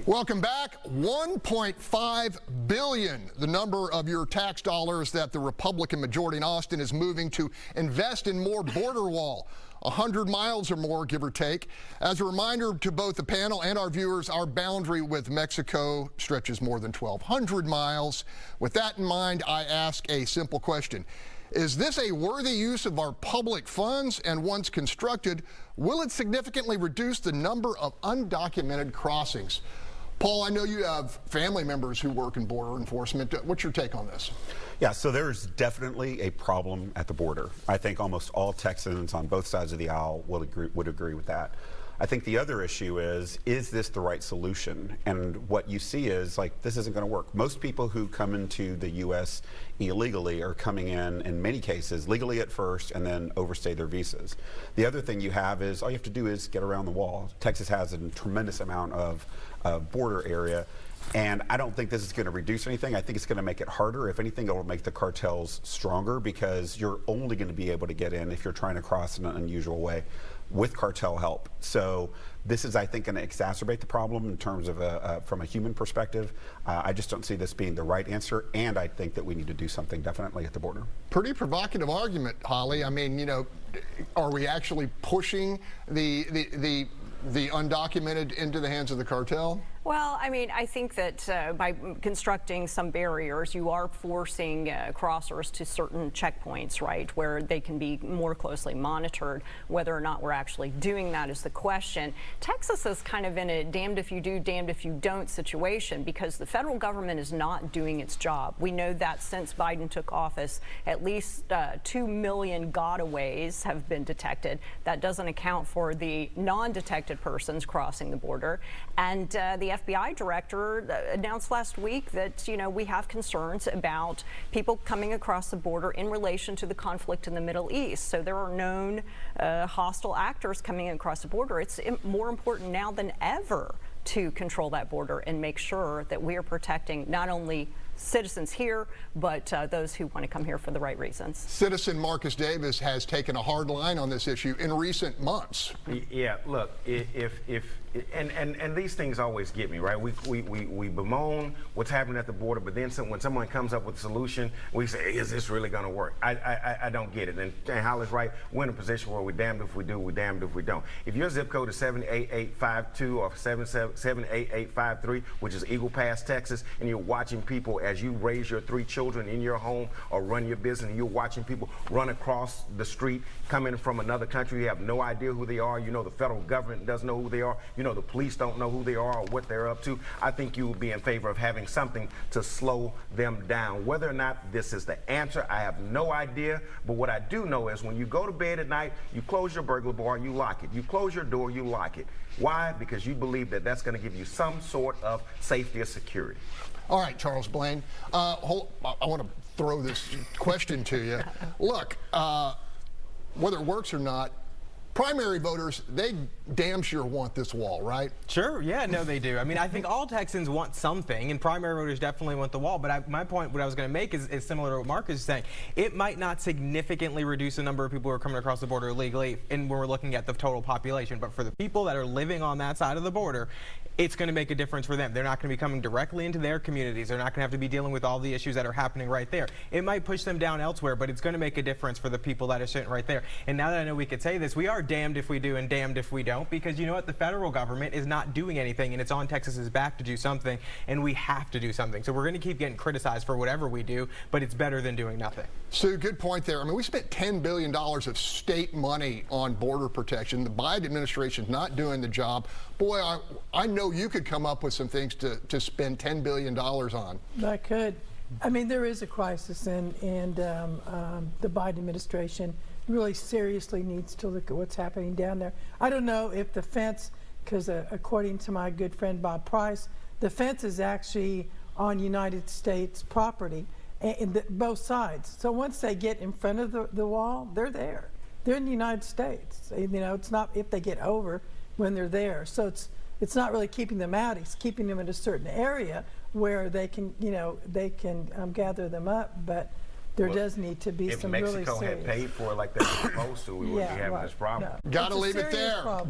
Welcome back. $1.5 billion, the number of your tax dollars that the Republican majority in Austin is moving to invest in more border wall. 100 miles or more, give or take. As a reminder to both the panel and our viewers, our boundary with Mexico stretches more than 1,200 miles. With that in mind, I ask a simple question. Is this a worthy use of our public funds? And once constructed, will it significantly reduce the number of undocumented crossings? Paul, I know you have family members who work in border enforcement. What's your take on this? Yeah, so there's definitely a problem at the border. I think almost all Texans on both sides of the aisle would agree with that. I think the other issue is this the right solution? And what you see is, like, this isn't going to work. Most people who come into the U.S. illegally are coming in many cases, legally at first, and then overstay their visas. The other thing you have is, all you have to do is get around the wall. Texas has a tremendous amount of border area. And I don't think this is going to reduce anything. I think it's going to make it harder. If anything, it will make the cartels stronger, because you're only going to be able to get in if you're trying to cross in an unusual way with cartel help. So this is, I think, going to exacerbate the problem in terms of from a human perspective. I just don't see this being the right answer, and I think that we need to do something definitely at the border. Pretty provocative argument, Holly. I mean, you know, are we actually pushing the undocumented into the hands of the cartel? Well, I mean, I think that by constructing some barriers, you are forcing crossers to certain checkpoints, right, where they can be more closely monitored. Whether or not we're actually doing that is the question. Texas is kind of in a damned if you do, damned if you don't situation, because the federal government is not doing its job. We know that since Biden took office, at least 2 million gotaways have been detected. That doesn't account for the non-detected persons crossing the border. And the FBI director announced last week that, you know, we have concerns about people coming across the border in relation to the conflict in the Middle East. So there are known hostile actors coming across the border. It's more important now than ever to control that border and make sure that we are protecting not only citizens here, but those who want to come here for the right reasons. Citizen Marcus Davis has taken a hard line on this issue in recent months. Yeah, look, and these things always get me, right? We bemoan what's happening at the border, but then when someone comes up with a solution, we say, is this really going to work? I don't get it. And Holly's right. We're in a position where we're damned if we do, we're damned if we don't. If your zip code is 78852 or 78853, which is Eagle Pass, Texas, and you're watching people as you raise your 3 children in your home or run your business, and you're watching people run across the street coming from another country, you have no idea who they are. You know the federal government doesn't know who they are. You know the police don't know who they are or what they're up to. I think you would be in favor of having something to slow them down. Whether or not this is the answer, I have no idea. But what I do know is when you go to bed at night, you close your burglar bar, you lock it. You close your door, you lock it. Why? Because you believe that that's going to give you some sort of safety or security. All right, Charles Blaine, I want to throw this question to you. Look, whether it works or not, primary voters, they damn sure want this wall, right? Sure, yeah, no, they do. I mean, I think all Texans want something, and primary voters definitely want the wall. But my point, what I was going to make is similar to what Mark is saying. It might not significantly reduce the number of people who are coming across the border illegally, and when we're looking at the total population. But for the people that are living on that side of the border, it's going to make a difference for them. They're not going to be coming directly into their communities. They're not going to have to be dealing with all the issues that are happening right there. It might push them down elsewhere, but it's going to make a difference for the people that are sitting right there. And now that I know we could say this, we are damned if we do and damned if we don't, because you know what? The federal government is not doing anything, and it's on Texas's back to do something, and we have to do something. So we're going to keep getting criticized for whatever we do, but it's better than doing nothing. Sue, good point there. I mean, we spent $10 billion of state money on border protection. The Biden administration's not doing the job. Boy, I know you could come up with some things to spend $10 billion on. I could. I mean, there is a crisis, and the Biden administration really seriously needs to look at what's happening down there. I don't know if the fence, because according to my good friend Bob Price, the fence is actually on United States property, and both sides. So once they get in front of the wall, they're there. They're in the United States. You know, it's not if they get over when they're there. So it's not really keeping them out. It's keeping them in a certain area where they can, you know, they can gather them up. But there does need to be some really serious. If Mexico had paid for it like they're supposed to, we wouldn't be having this problem. Got to leave it there.